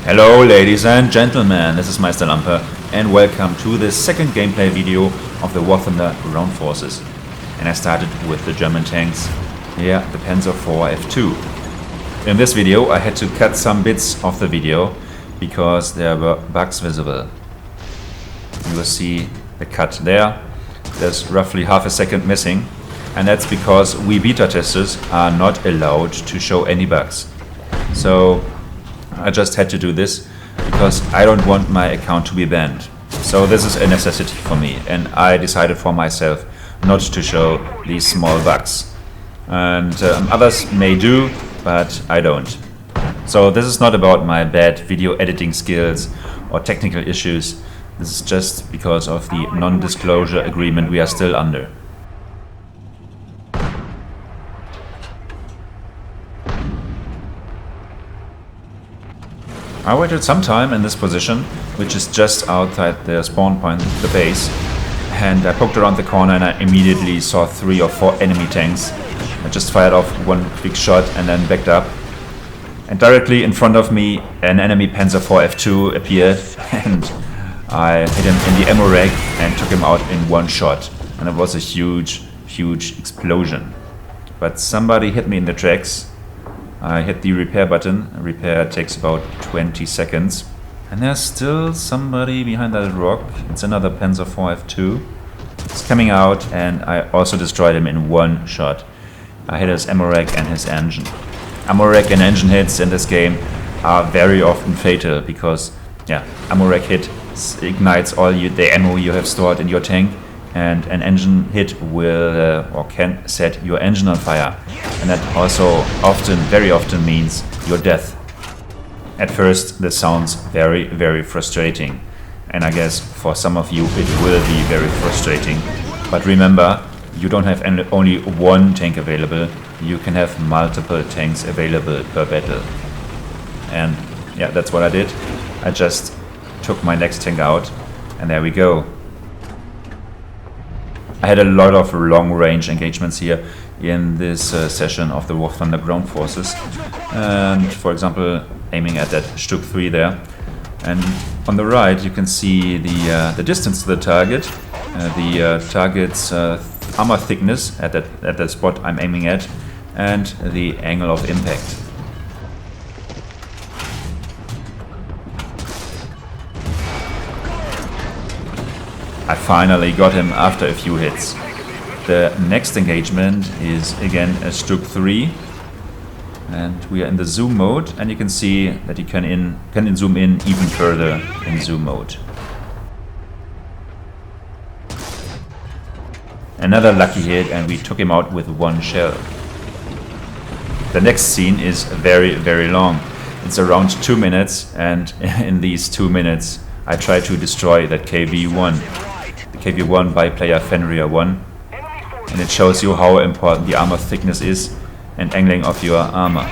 Hello ladies and gentlemen, this is Meister Lampe and welcome to the second gameplay video of the War Thunder ground forces. And I started with the German tanks, the Panzer IV F2. In this video I had to cut some bits of the video because there were bugs visible. You will see the cut there. There's roughly half a second missing, and that's because we beta testers are not allowed to show any bugs. So I just had to do this because I don't want my account to be banned. So this is a necessity for me, and I decided for myself not to show these small bugs. And others may do, but I don't. So this is not about my bad video editing skills or technical issues. This is just because of the non-disclosure agreement we are still under. I waited some time in this position, which is just outside the spawn point, the base, and I poked around the corner and I immediately saw 3 or 4 enemy tanks. I just fired off one quick shot and then backed up. And directly in front of me an enemy Panzer IV F2 appeared, and I hit him in the ammo rack and took him out in one shot. And it was a huge explosion. But somebody hit me in the tracks. I hit the repair button. Repair takes about 20 seconds. And there's still somebody behind that rock. It's another Panzer IV F2. He's coming out, and I also destroyed him in one shot. I hit his ammo rack and his engine. Ammo rack and engine hits in this game are very often fatal because ammo rack hit ignites all the ammo you have stored in your tank, and an engine hit will or can set your engine on fire, and that also very often means your death. At first this sounds very frustrating, and I guess for some of you it will be very frustrating, but remember, you don't have only one tank available, you can have multiple tanks available per battle. And that's what I did. I just took my next tank out, and there we go. I had a lot of long-range engagements here in this session of the War Thunder ground forces, and for example aiming at that Stück 3 there, and on the right you can see the distance to the target, the target's armor thickness at that spot I'm aiming at, and the angle of impact. I finally got him after a few hits. The next engagement is again a Stück 3, and we are in the zoom mode, and you can see that you can zoom in even further in zoom mode. Another lucky hit, and we took him out with one shell. The next scene is very long. It's around 2 minutes, and in these 2 minutes I try to destroy that KV1. KV1 by player Fenrir 1, and it shows you how important the armor thickness is and angling of your armor.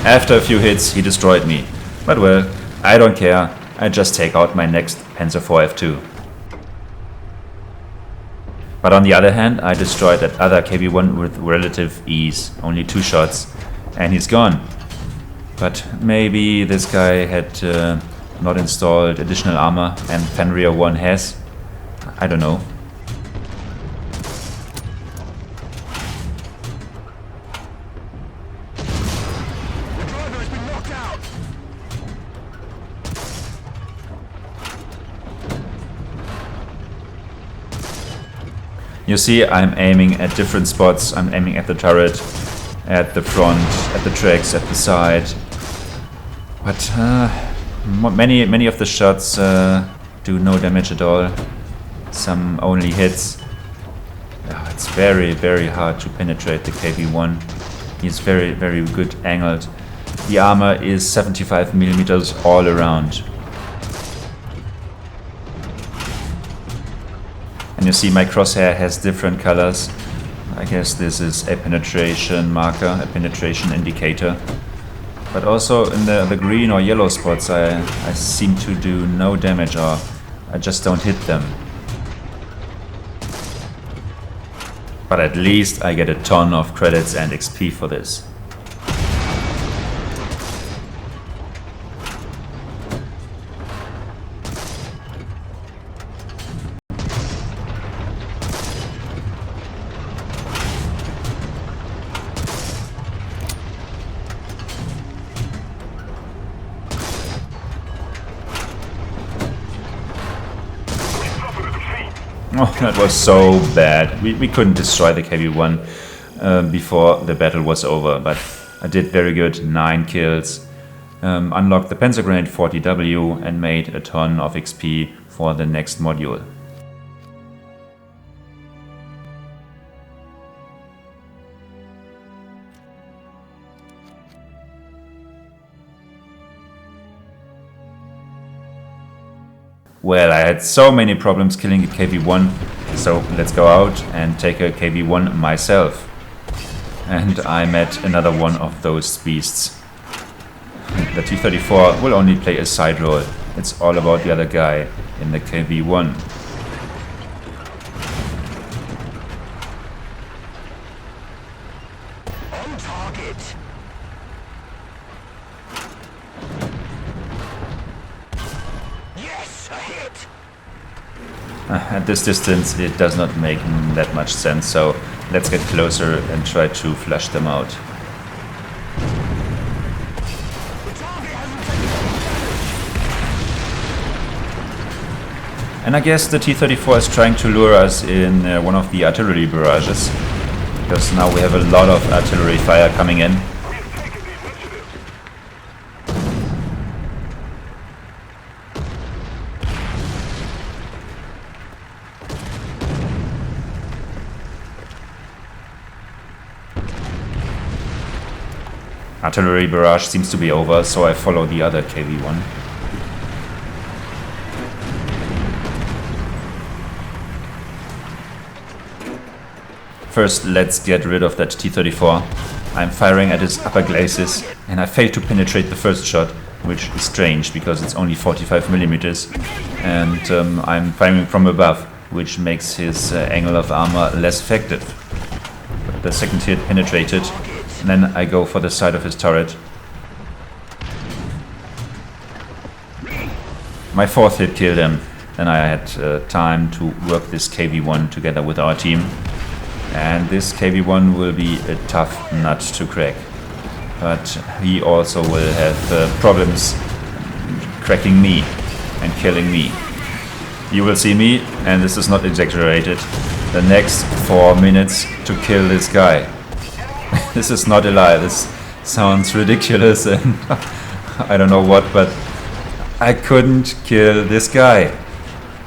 After a few hits he destroyed me, but well, I don't care, I just take out my next Panzer IV F2. But on the other hand, I destroyed that other KV1 with relative ease, only 2 shots, and he's gone. But maybe this guy had not installed additional armor and Fenrir 1 has, I don't know. You see, I'm aiming at different spots. I'm aiming at the turret, at the front, at the tracks, at the side. But many of the shots do no damage at all. Some only hits. It's very hard to penetrate the KV1. He's very good angled. The armor is 75 millimeters all around. And you see my crosshair has different colors. I guess this is a penetration marker, a penetration indicator. But also in the green or yellow spots I seem to do no damage, or I just don't hit them. But at least I get a ton of credits and XP for this. Oh, that was so bad. We couldn't destroy the KV1 before the battle was over, but I did very good, 9 kills. Unlocked the Panzer Grenade 40W and made a ton of XP for the next module. Well, I had so many problems killing a KV1, so let's go out and take a KV1 myself. And I met another one of those beasts. The T-34 will only play a side role. It's all about the other guy in the KV1. On target. Yes, a hit. At this distance it does not make that much sense, so let's get closer and try to flush them out. And I guess the T-34 is trying to lure us in one of the artillery barrages, because now we have a lot of artillery fire coming in. Artillery barrage seems to be over, so I follow the other KV1. First, let's get rid of that T-34. I'm firing at his upper glacis, and I failed to penetrate the first shot, which is strange because it's only 45mm, and I'm firing from above, which makes his angle of armor less effective. But the second hit penetrated. And then I go for the side of his turret. My fourth hit killed him, and I had time to work this KV1 together with our team. And this KV1 will be a tough nut to crack. But he also will have problems cracking me and killing me. You will see me, and this is not exaggerated, the next 4 minutes to kill this guy. This is not a lie, this sounds ridiculous and I don't know what, but I couldn't kill this guy.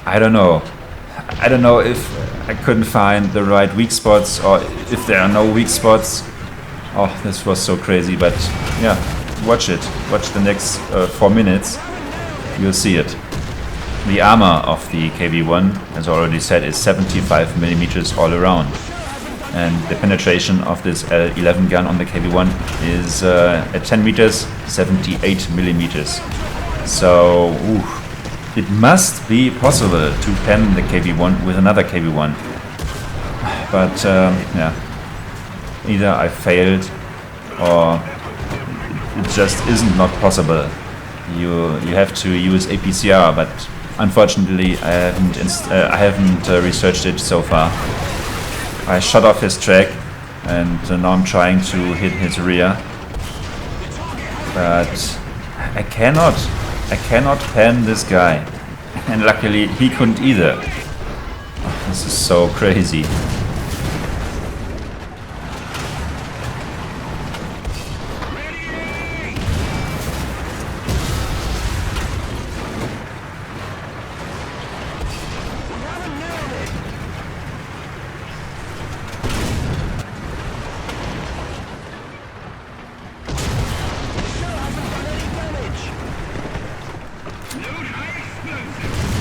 I don't know if I couldn't find the right weak spots or if there are no weak spots. Oh, this was so crazy, but yeah, watch it. Watch the next 4 minutes, you'll see it. The armor of the KV1, as already said, is 75mm all around. And the penetration of this L11 gun on the KV1 is at 10 meters, 78mm. So it must be possible to pen the KV1 with another KV1. But yeah, either I failed or it just isn't not possible. You have to use APCR, but unfortunately I haven't researched it so far. I shot off his track, and now I'm trying to hit his rear, but I cannot pen this guy, and luckily he couldn't either. Oh, this is so crazy.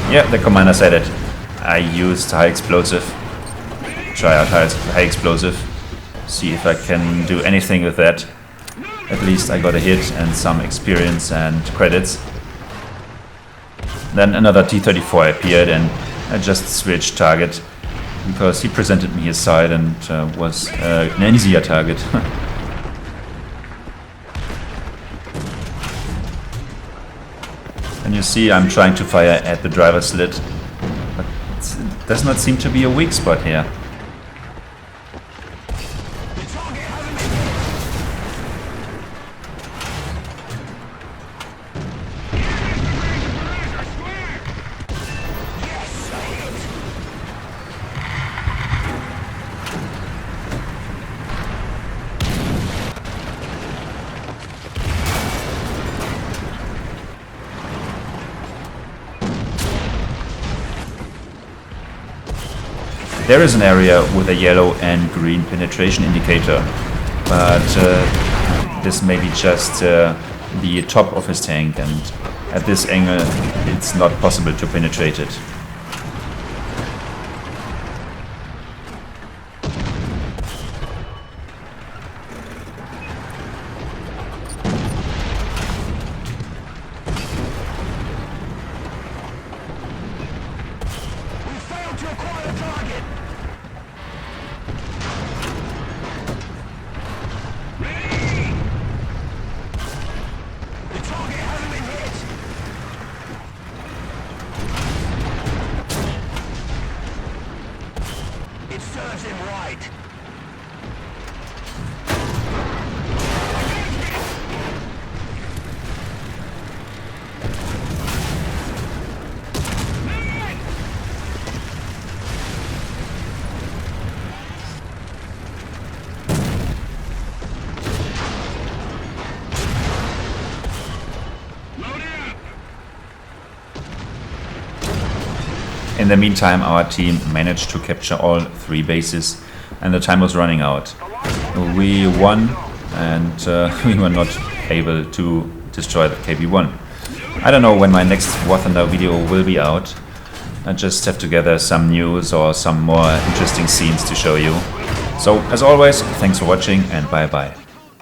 Yeah, the commander said it. I used high explosive. Try out high explosive. See if I can do anything with that. At least I got a hit and some experience and credits. Then another T-34 appeared and I just switched target because he presented me his side and was an easier target. And you see I'm trying to fire at the driver's slit, but it does not seem to be a weak spot here. There is an area with a yellow and green penetration indicator, but this may be just the top of his tank, and at this angle it's not possible to penetrate it. It serves him right. In the meantime, our team managed to capture all 3 bases and the time was running out. We won and we were not able to destroy the KV1. I don't know when my next War Thunder video will be out. I just have to gather some news or some more interesting scenes to show you. So, as always, thanks for watching and bye bye.